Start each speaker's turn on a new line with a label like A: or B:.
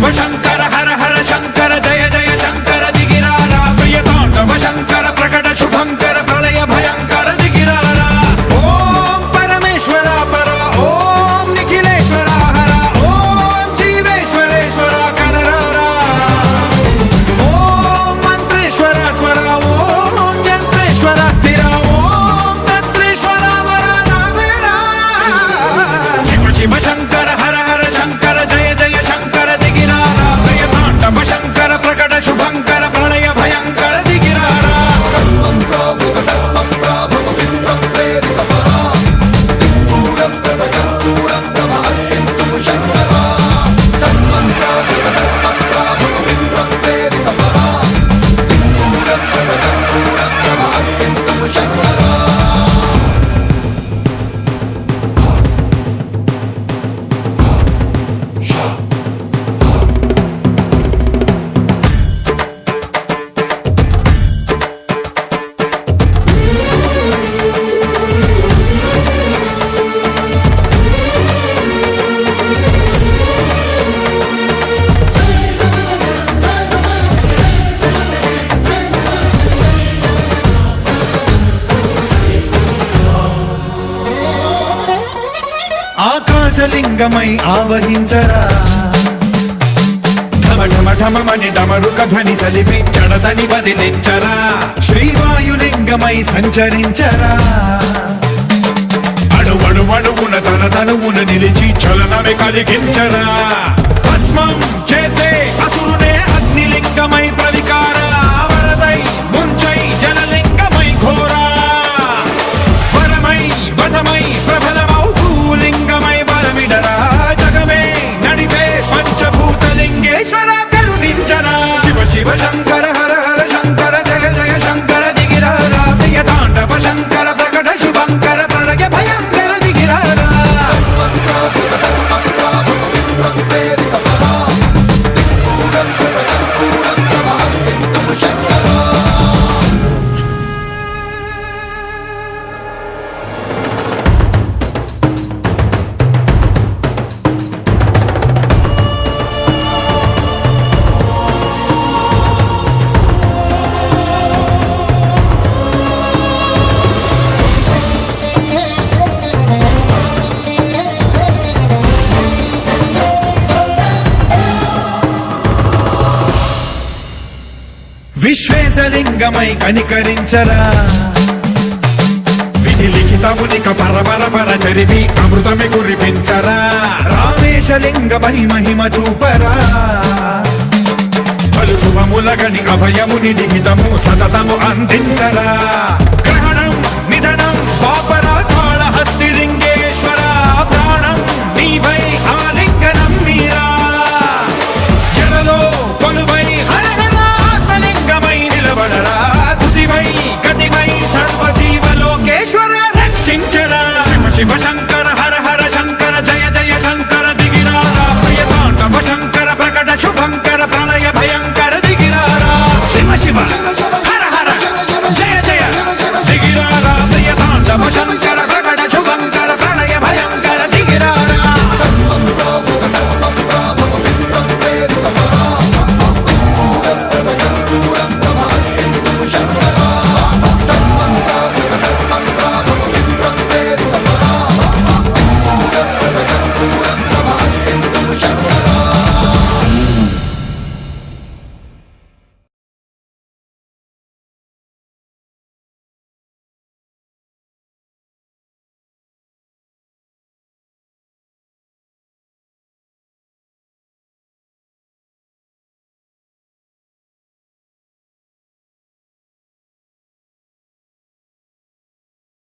A: శివ శంకర హర హర శంకర జయ జయ శంకర దిగిరారా ప్రియతాండవ శంకర ప్రకట శుభంకర ప్రళయ భయంకర దిగిరారా ఓం పరమేశ్వర పర ఓం నిఖిలేశ్వర హర ఓం జీవేశ్వరేశ్వర కనరారా ఓం మంత్రేశ్వర స్వర ఓం యంత్రేశ్వర స్థిర ఓం తంత్రేశ్వర వర రావేరా శివ శివ శంకర హర హర శంకర జయ జయ శంకర దిగిరారా ప్రియతాండవ శంకర ప్రకట శుభంకర ప్రళయ భయంకర దిగిరారా ఆకాశలింగమై ఆవహించరా ఢమ ఢమ ఢమమని డమరుక ధ్వని సలిపి జడదని వదిలించరా శ్రీవాయులింగమై సంచరించరా అణువణువున తన తనువున నిలిచి చలనమే కలిగించరా భస్మం చేసే అసురునే అగ్నిలింగమై ప్రవికార వరదై ముంచై జలలింగమై ఘోరా వరమై వసమై ప్రబలమౌ లింగమై బలమిడరా జగమే నడిపే పంచభూతలింగేశ్వర కరుణించరా శివ శివ శంకర హర హర శంకర జయ జయ శంకర దిగిరారా ప్రియతాండవ శంకర ప్రకట శుభంకర ప్రళయ భయంకర దిగిరారా విశ్వేశలింగమై కనికరించరా విధి లిఖితమునిక పరపర చరివి అమృతమి కురిపించరా రామేశలింగమై మహిమ చూపరా పలు శుభములగని అభయముని లిఖితము సతతము అందించరా